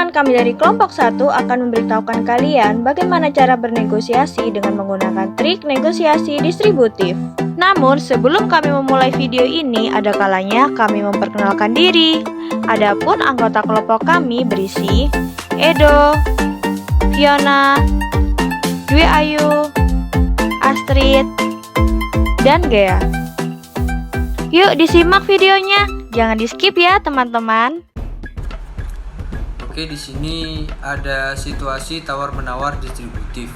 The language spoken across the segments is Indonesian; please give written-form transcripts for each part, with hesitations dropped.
Teman-teman, kami dari kelompok 1 akan memberitahukan kalian bagaimana cara bernegosiasi dengan menggunakan trik negosiasi distributif. Namun, sebelum kami memulai video ini, ada kalanya kami memperkenalkan diri. Adapun anggota kelompok kami berisi Edo, Fiona, Dwi Ayu, Astrid, dan Gea. Yuk disimak videonya, jangan di-skip ya teman-teman. Oke, di sini ada situasi tawar-menawar distributif.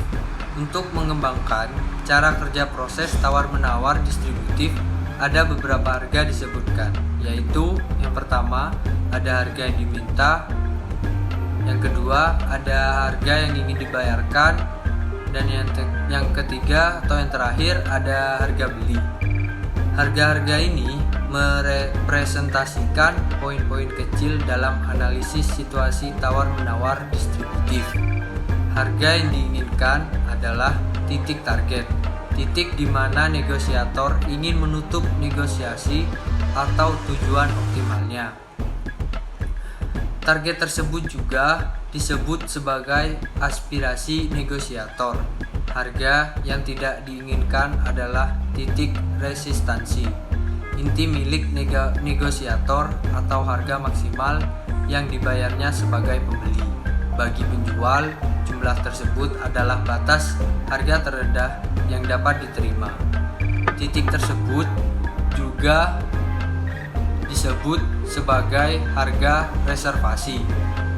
Untuk mengembangkan cara kerja proses tawar-menawar distributif, ada beberapa harga disebutkan, yaitu yang pertama ada harga yang diminta, yang kedua ada harga yang ingin dibayarkan, dan yang ketiga atau yang terakhir ada harga beli. Harga-harga ini merepresentasikan poin-poin kecil dalam analisis situasi tawar-menawar distributif. Harga yang diinginkan adalah titik target, titik di mana negosiator ingin menutup negosiasi atau tujuan optimalnya. Target tersebut juga disebut sebagai aspirasi negosiator. Harga yang tidak diinginkan adalah titik resistansi, inti milik negosiator atau harga maksimal yang dibayarnya sebagai pembeli. Bagi penjual, jumlah tersebut adalah batas harga terendah yang dapat diterima. Titik tersebut juga disebut sebagai harga reservasi.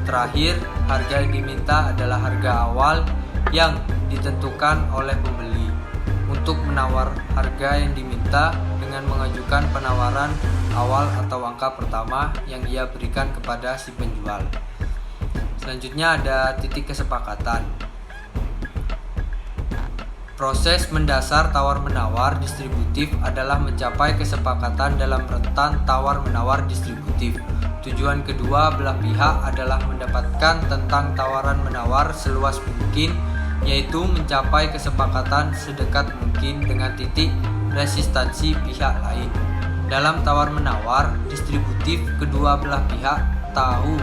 Terakhir, harga yang diminta adalah harga awal yang ditentukan oleh pembeli untuk menawar harga yang diminta dengan mengajukan penawaran awal atau angka pertama yang ia berikan kepada si penjual. Selanjutnya ada titik kesepakatan. Proses mendasar tawar-menawar distributif adalah mencapai kesepakatan dalam rentan tawar-menawar distributif. Tujuan kedua belah pihak adalah mendapatkan tentang tawaran-menawar seluas mungkin, yaitu mencapai kesepakatan sedekat mungkin dengan titik resistansi pihak lain. Dalam tawar-menawar distributif, kedua belah pihak tahu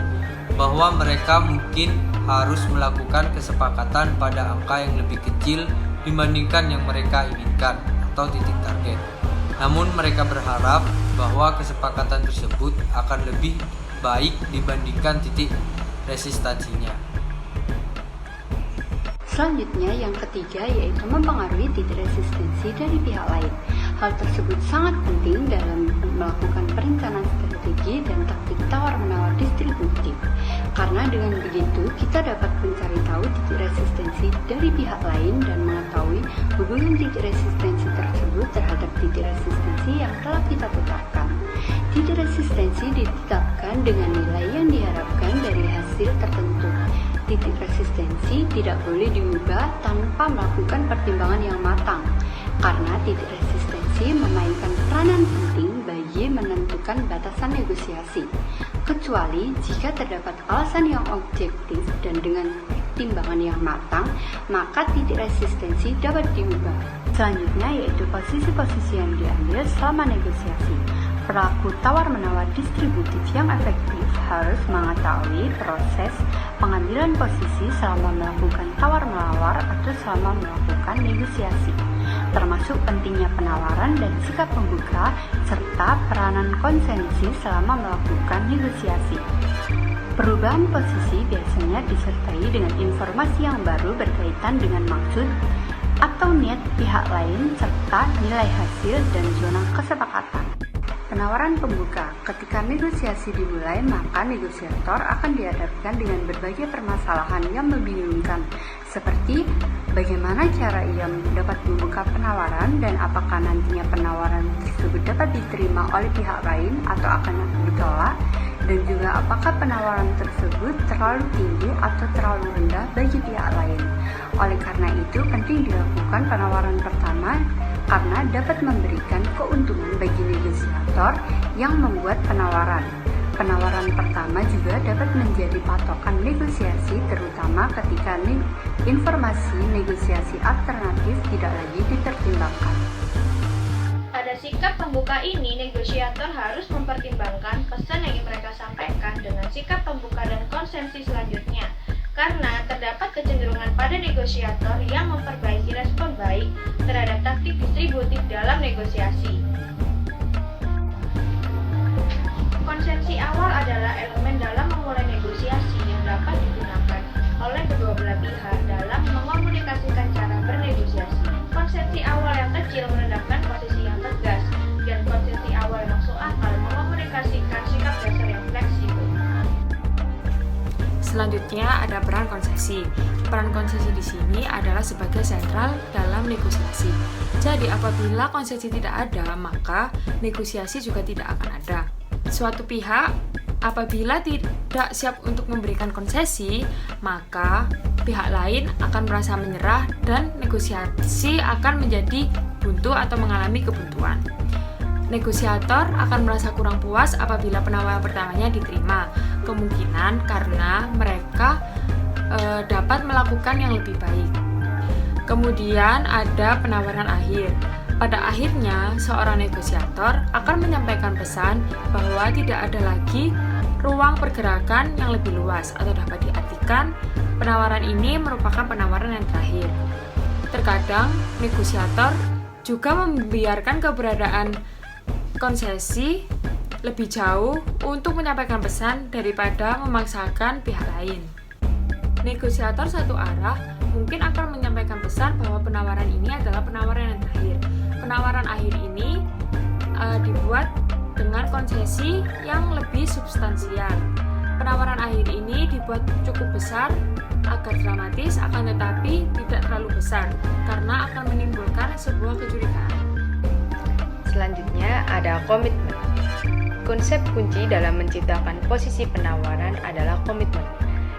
bahwa mereka mungkin harus melakukan kesepakatan pada angka yang lebih kecil dibandingkan yang mereka inginkan atau titik target. Namun mereka berharap bahwa kesepakatan tersebut akan lebih baik dibandingkan titik resistansinya. Selanjutnya yang ketiga yaitu mempengaruhi titik resistensi dari pihak lain. Hal tersebut sangat penting dalam melakukan perencanaan strategi dan taktik tawar-menawar distributif. Karena dengan begitu kita dapat mencari tahu titik resistensi dari pihak lain dan mengetahui hubungan titik resistensi tersebut terhadap titik resistensi yang telah kita tetapkan. Titik resistensi ditetapkan dengan nilai yang diharapkan dari hasil tertentu. Titik resistensi tidak boleh diubah tanpa melakukan pertimbangan yang matang, karena titik resistensi memainkan peranan penting bagi menentukan batasan negosiasi, kecuali jika terdapat alasan yang objektif dan dengan pertimbangan yang matang, maka titik resistensi dapat diubah. Selanjutnya yaitu posisi-posisi yang diambil selama negosiasi. Pelaku tawar-menawar distributif yang efektif harus mengetahui proses pengambilan posisi selama melakukan tawar-menawar atau selama melakukan negosiasi, termasuk pentingnya penawaran dan sikap pembuka, serta peranan konsensi selama melakukan negosiasi. Perubahan posisi biasanya disertai dengan informasi yang baru berkaitan dengan maksud atau niat pihak lain serta nilai hasil dan zona kesepakatan. Penawaran pembuka. Ketika negosiasi dimulai, maka negosiator akan dihadapkan dengan berbagai permasalahan yang membingungkan, seperti bagaimana cara ia dapat membuka penawaran dan apakah nantinya penawaran tersebut dapat diterima oleh pihak lain atau akan ditolak, dan juga apakah penawaran tersebut terlalu tinggi atau terlalu rendah bagi pihak lain. Oleh karena itu, penting dilakukan penawaran pertama karena dapat memberikan keuntungan bagi negosiator yang membuat penawaran. Penawaran pertama juga dapat menjadi patokan negosiasi, terutama ketika informasi negosiasi alternatif tidak lagi dipertimbangkan. Pada sikap pembuka ini, negosiator harus mempertimbangkan pesan yang ingin mereka sampaikan dengan sikap pembuka dan konsepsi selanjutnya, karena terdapat kecenderungan pada negosiator yang memperbaiki respon baik terhadap taktik distributif dalam negosiasi. Konsepsi awal adalah elemen dalam memulai negosiasi yang dapat digunakan oleh kedua belah pihak dalam mengomunikasikan cara bernegosiasi. Konsepsi awal yang kecil menandakan posisi yang tegas, dan konsepsi awal yang masuk akal mengomunikasikan sikap dasar yang fleksibel. Selanjutnya ada peran konsesi. Peran konsesi di sini adalah sebagai sentral dalam negosiasi. Jadi apabila konsesi tidak ada, maka negosiasi juga tidak akan ada. Suatu pihak apabila tidak siap untuk memberikan konsesi, maka pihak lain akan merasa menyerah dan negosiasi akan menjadi buntu atau mengalami kebuntuan. Negosiator akan merasa kurang puas apabila penawaran pertamanya diterima, kemungkinan karena mereka dapat melakukan yang lebih baik. Kemudian ada penawaran akhir. Pada akhirnya, seorang negosiator akan menyampaikan pesan bahwa tidak ada lagi ruang pergerakan yang lebih luas, atau dapat diartikan penawaran ini merupakan penawaran yang terakhir. Terkadang negosiator juga membiarkan keberadaan konsesi lebih jauh untuk menyampaikan pesan daripada memaksakan pihak lain. Negosiator satu arah mungkin akan menyampaikan pesan bahwa penawaran ini adalah penawaran yang terakhir. Penawaran akhir ini dibuat dengan konsesi yang lebih substansial. Penawaran akhir ini dibuat cukup besar agar dramatis, akan tetapi tidak terlalu besar karena akan menimbulkan sebuah kecurigaan. Selanjutnya ada komitmen. Konsep kunci dalam menciptakan posisi penawaran adalah komitmen.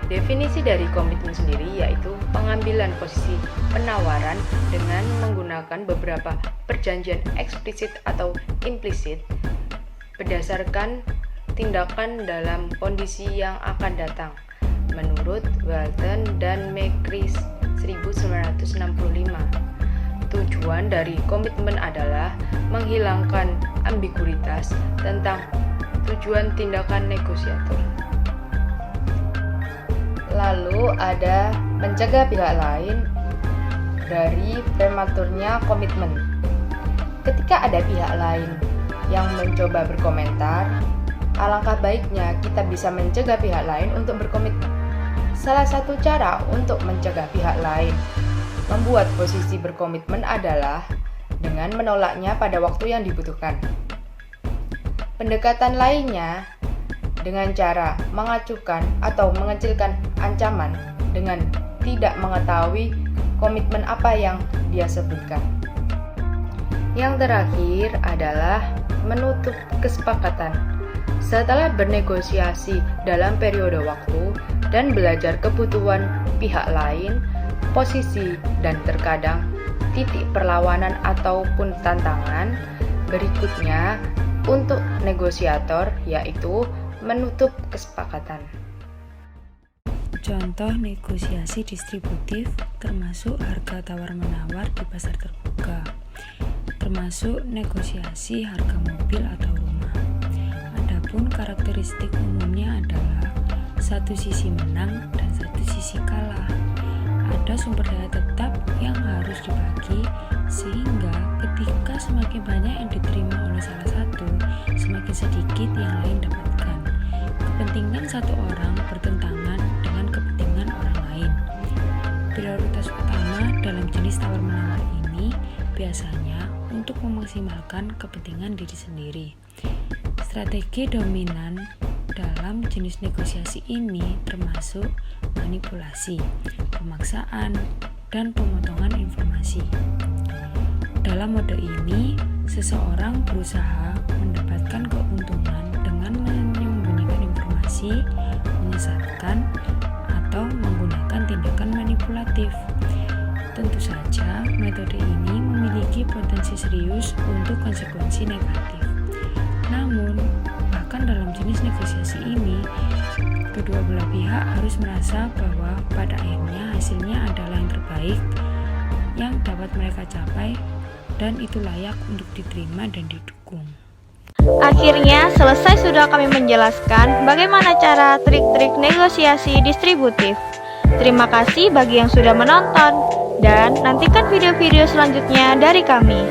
Definisi dari komitmen sendiri yaitu pengambilan posisi penawaran dengan menggunakan beberapa perjanjian eksplisit atau implisit berdasarkan tindakan dalam kondisi yang akan datang. Menurut Walton dan McCreary 1965, tujuan dari komitmen adalah menghilangkan ambiguitas tentang tujuan tindakan negosiator. Lalu ada mencegah pihak lain dari prematurnya komitmen. Ketika ada pihak lain yang mencoba berkomentar, alangkah baiknya kita bisa mencegah pihak lain untuk berkomitmen. Salah satu cara untuk mencegah pihak lain membuat posisi berkomitmen adalah dengan menolaknya pada waktu yang dibutuhkan. Pendekatan lainnya dengan cara mengacuhkan atau mengecilkan ancaman dengan tidak mengetahui komitmen apa yang dia sebutkan. Yang terakhir adalah menutup kesepakatan. Setelah bernegosiasi dalam periode waktu dan belajar kebutuhan pihak lain, posisi dan terkadang titik perlawanan ataupun tantangan berikutnya untuk negosiator yaitu menutup kesepakatan. Contoh negosiasi distributif termasuk harga tawar-menawar di pasar terbuka, termasuk negosiasi harga mobil atau rumah. Adapun karakteristik umumnya adalah satu sisi menang dan satu sisi kalah. Ada sumber daya tetap yang harus dibagi sehingga ketika semakin banyak yang diterima oleh salah satu, semakin sedikit yang lain dapatkan. Kepentingan satu orang bertentangan dengan kepentingan orang lain. Prioritas utama dalam jenis tawar-menawar ini biasanya untuk memaksimalkan kepentingan diri sendiri. Strategi dominan dalam jenis negosiasi ini termasuk manipulasi, pemaksaan, dan pemotongan informasi. Dalam mode ini, seseorang berusaha mendapatkan keuntungan dengan menyembunyikan informasi, menyesatkan, atau menggunakan tindakan manipulatif. Tentu saja, metode ini memiliki potensi serius untuk konsekuensi negatif. Namun, bahkan dalam jenis negosiasi ini, kedua belah pihak harus merasa bahwa pada akhirnya hasilnya adalah yang terbaik yang dapat mereka capai dan itu layak untuk diterima dan didukung. Akhirnya selesai sudah kami menjelaskan bagaimana cara trik-trik negosiasi distributif. Terima kasih bagi yang sudah menonton dan nantikan video-video selanjutnya dari kami.